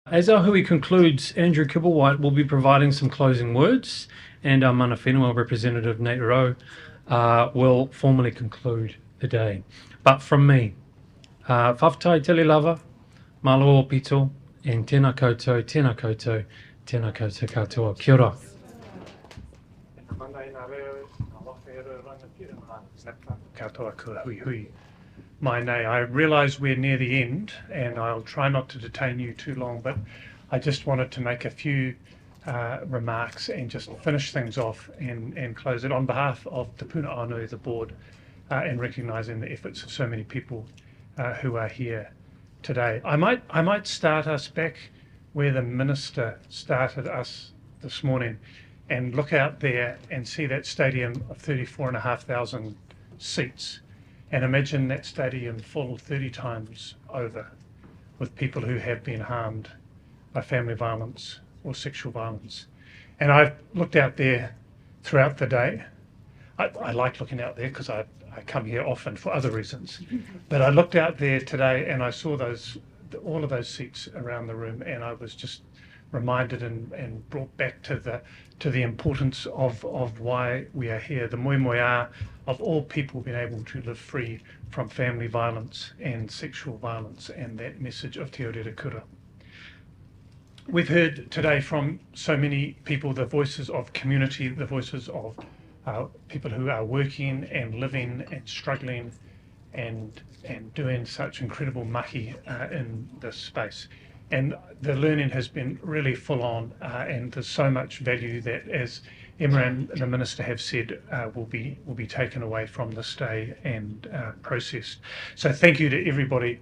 As our hui concludes, Andrew Kibblewhite will be providing some closing words, and our mana whenua representative, Nate Rowe, will formally conclude the day. But from me, whaftai tele lava, malo o pito, and tēnā koutou, tēnā koutou, tēnā koutou katoa. Kia ora. I realise we're near the end, and I'll try not to detain you too long, but I just wanted to make a few remarks and just finish things off and close it on behalf of Te Puna Anui, the board, and recognising the efforts of so many people who are here today. I might start us back where the Minister started us this morning and look out there and see that stadium of 34,500 seats, and imagine that stadium full 30 times over with people who have been harmed by family violence or sexual violence. And I've looked out there throughout the day. I like looking out there because I come here often for other reasons. But I looked out there today and I saw all of those seats around the room, and I was just reminded and brought back to the importance of why we are here, the moemoeā of all people being able to live free from family violence and sexual violence, and that message of Te Aorerekura. We've heard today from so many people the voices of community, the voices of people who are working and living and struggling and doing such incredible mahi in this space. And the learning has been really full on, and there's so much value that, as Emma and the Minister have said, will be taken away from this day and processed. So thank you to everybody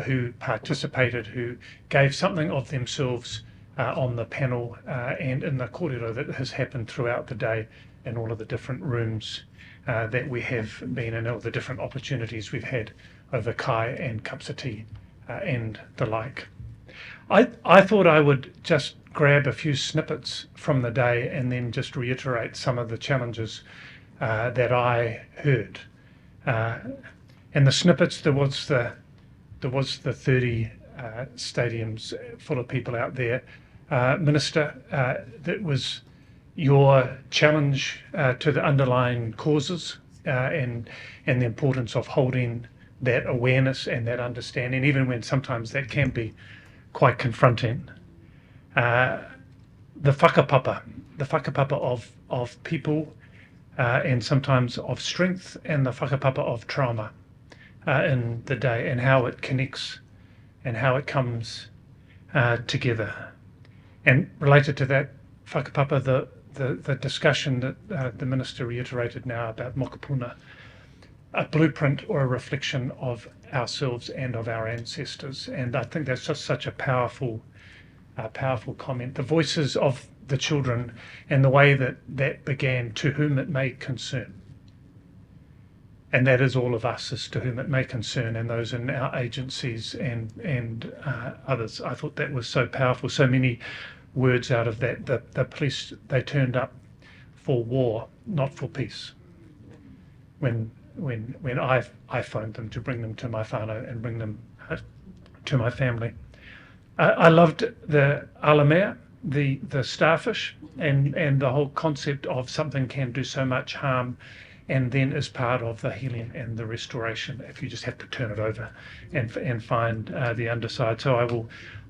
who participated, who gave something of themselves on the panel and in the kōrero that has happened throughout the day in all of the different rooms that we have been in, all the different opportunities we've had over kai and cups of tea and the like. I thought I would just grab a few snippets from the day and then just reiterate some of the challenges that I heard. And the snippets, there was the 30 stadiums full of people out there. Minister, that was your challenge to the underlying causes and the importance of holding that awareness and that understanding, even when sometimes that can be quite confronting. The whakapapa of people and sometimes of strength, and the whakapapa of trauma in the day, and how it connects and how it comes together. And related to that whakapapa, the discussion that the Minister reiterated now about mokopuna, a blueprint or a reflection of ourselves and of our ancestors. And I think that's just such a powerful comment. The voices of the children and the way that began, to whom it may concern. And that is all of us, as to whom it may concern, and those in our agencies and others. I thought that was so powerful. So many words out of that. The police, they turned up for war, not for peace. When I phoned them to bring them to my whānau and bring them to my family. I loved the alamea, the starfish, and the whole concept of something can do so much harm and then is part of the healing and the restoration if you just have to turn it over and find the underside. So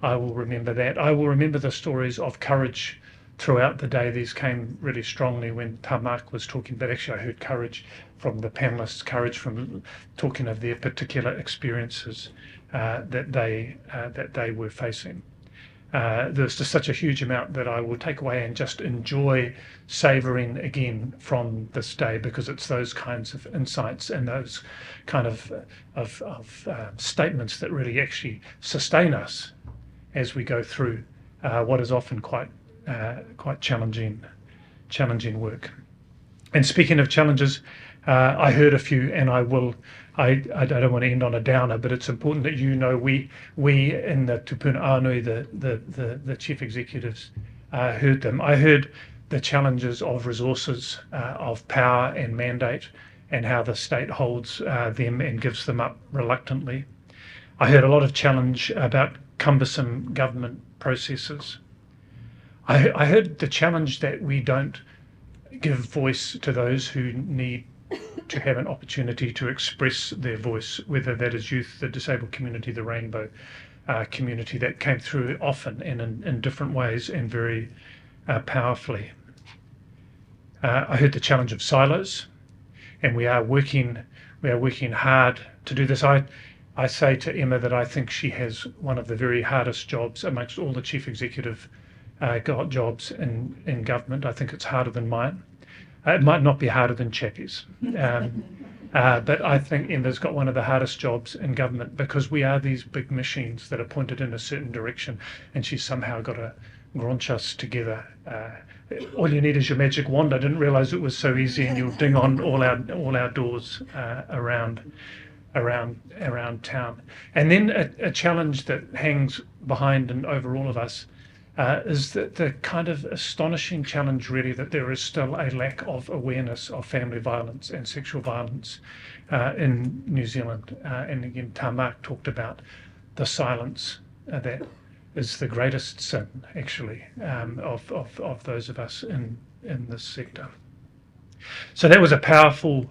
I will remember that. I will remember the stories of courage throughout the day. These came really strongly when Tamak was talking, but actually I heard courage from the panelists, courage from talking of their particular experiences that they were facing. There's just such a huge amount that I will take away and just enjoy savouring again from this day, because it's those kinds of insights and those kind of statements that really actually sustain us as we go through what is often quite challenging work. And speaking of challenges, I heard a few, and I don't want to end on a downer, but it's important that you know we in the Te Puna Anui, the chief executives, heard them. I heard the challenges of resources, of power and mandate, and how the state holds them and gives them up reluctantly. I heard a lot of challenge about cumbersome government processes. I heard the challenge that we don't give voice to those who need to have an opportunity to express their voice, whether that is youth, the disabled community, the rainbow community, that came through often and in different ways and very powerfully. I heard the challenge of silos, and we are working hard to do this. I say to Emma that I think she has one of the very hardest jobs amongst all the chief executive jobs in government. I think it's harder than mine. It might not be harder than Chappie's, but I think Emma's got one of the hardest jobs in government, because we are these big machines that are pointed in a certain direction, and she's somehow got to grunch us together. All you need is your magic wand. I didn't realise it was so easy, and you'll ding on all our doors around town. And then a challenge that hangs behind and over all of us is the kind of astonishing challenge, really, that there is still a lack of awareness of family violence and sexual violence in New Zealand. And again, Mark talked about the silence that is the greatest sin, actually, of those of us in this sector. So that was a powerful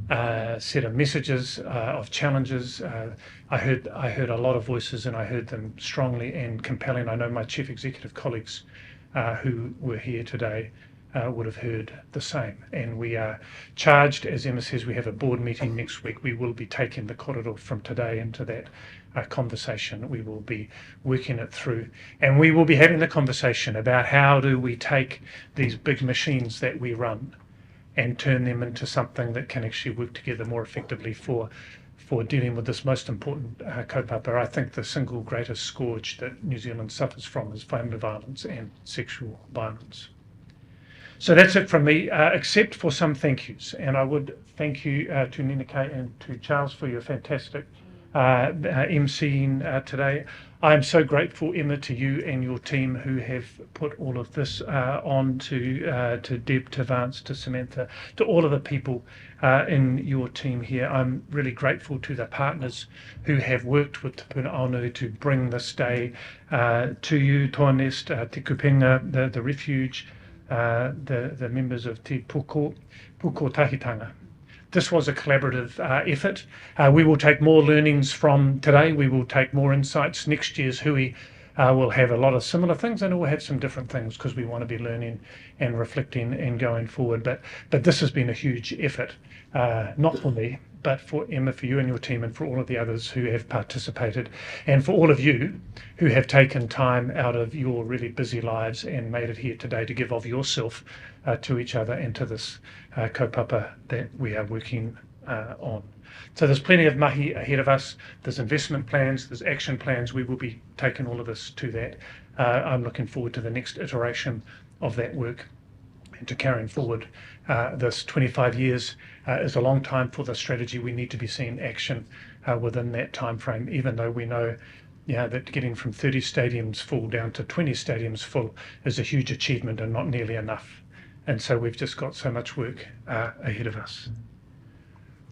set of messages, of challenges. I heard a lot of voices, and I heard them strongly and compelling. I know my chief executive colleagues who were here today would have heard the same. And we are charged, as Emma says, we have a board meeting next week. We will be taking the corridor from today into that conversation. We will be working it through, and we will be having the conversation about how do we take these big machines that we run and turn them into something that can actually work together more effectively for dealing with this most important kaupapa. I think the single greatest scourge that New Zealand suffers from is family violence and sexual violence. So that's it from me, except for some thank yous. And I would thank you to Nina Kay and to Charles for your fantastic emceeing today. I'm so grateful, Emma, to you and your team who have put all of this on, to Deb, to Vance, to Samantha, to all of the people in your team here. I'm really grateful to the partners who have worked with Te Puna Aonu to bring this day to you, Toa Nest, Te Kupenga, the Refuge, the members of Te Puko Tahitanga. This was a collaborative effort. We will take more learnings from today. We will take more insights. Next year's Hui will have a lot of similar things, and it will have some different things, because we want to be learning and reflecting and going forward. But this has been a huge effort, not for me, but for Emma, for you and your team, and for all of the others who have participated, and for all of you who have taken time out of your really busy lives and made it here today to give of yourself to each other and to this kaupapa that we are working on. So there's plenty of mahi ahead of us. There's investment plans, there's action plans. We will be taking all of this to that. I'm looking forward to the next iteration of that work and to carrying forward this 25 years is a long time for the strategy. We need to be seeing action within that time frame, even though we know that getting from 30 stadiums full down to 20 stadiums full is a huge achievement and not nearly enough. And so we've just got so much work ahead of us.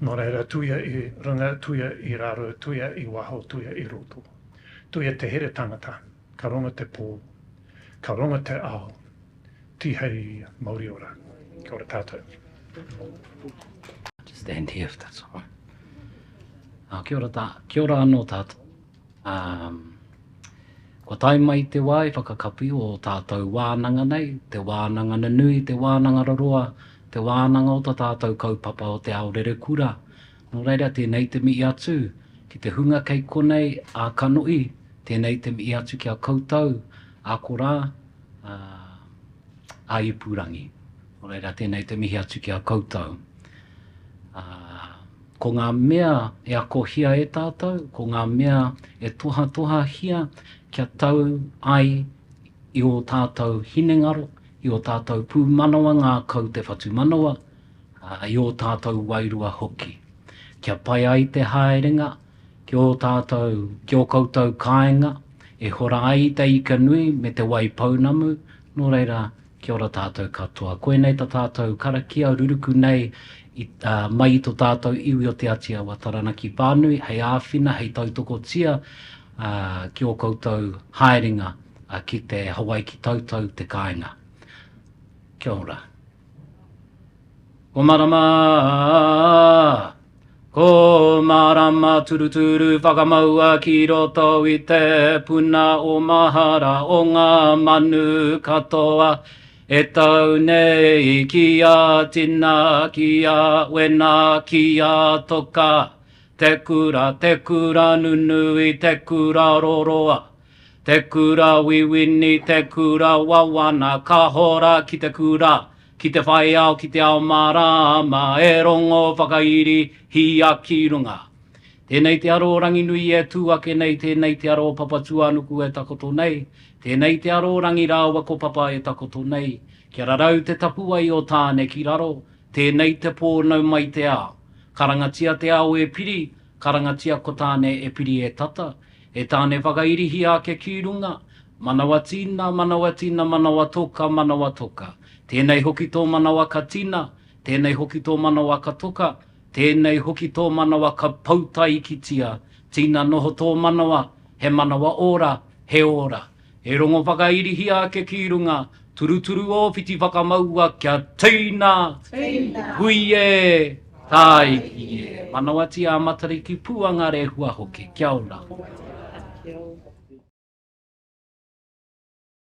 Nō reira, tuia I runga, tuia I raro, tuia I waho, tuia I roto. Tuia te here tangata, ka ronga te pō, ka ronga te ao, tihei Māori ora. Kia ora tātou. Just stand here if that's all right. Kia ora anō tātou. Ko tai mai te wai whakakapi o tātou wānanga nei, te wānanga nui, te wānanga roroa, te wānanga o tātou kaupapa o te Aorerekura. Nō reira, tēnei te mihi atu, ki te hunga kei konei a kanoi, tēnei te mihi atu ki a koutou, a korā, a ipurangi. Nō reira, tēnei te mihi atu ki a koutou. Ko ngā mea e ako hia e tātou, ko ngā mea e toha hia, kia tau ai I o tātou hinengaro, I o tātou pū manawa ngā kau te whatu manawa, I o tātou wairua hoki. Kia pai ai te haerenga, ki o koutou kāinga, e hora ai te ika nui me te wai paunamu, nō reira, kia ora tātou katoa. Koenei tā tātou karakia ruruku nei, mai I tō tātou iwi o te atia wa Taranaki Pānui, hei āwhina, hei tautoko tia, ki o koutou haerenga ki te Hawaii ki tautau te kāinga. Kia ora. Ko marama turuturu whakamaua ki roto I te puna o mahara o ngā manu katoa. E tau nei ki a tina, ki a wena, ki a toka. Te kura nunui, te kura roroa. Te kura wiwini, te kura wawana, ka hora ki te kura. Ki te whai ao, ki te ao marama, e rongo whakairi, hi a ki runga. Tēnei te aro rangi nui e tūake nei, tēnei te aro papa tuanuku e takoto nei. Tēnei te aro rangi rāua ko papa e takoto nei. Kia rarau te tapua I o tāne ki raro, tēnei te pōnau mai te ao. Karangatia te ao e piri, karangatia ko tāne e piri e tata. E tāne whakairihi ake ki runga, manawa tina, manawa tina, manawa toka, manawa toka. Tēnei hoki tō manawa ka tina, tēnei hoki tō manawa ka toka, tēnei hoki tō manawa ka pautai ki tia. Tina noho tō manawa, he manawa ora, he ora. E rongo whakairihi ake ki runga, turuturu o whiti whakamaua kia tina, hui e, tai ki e. Manawa tia matariki puanga re hua hoki. Kia ora.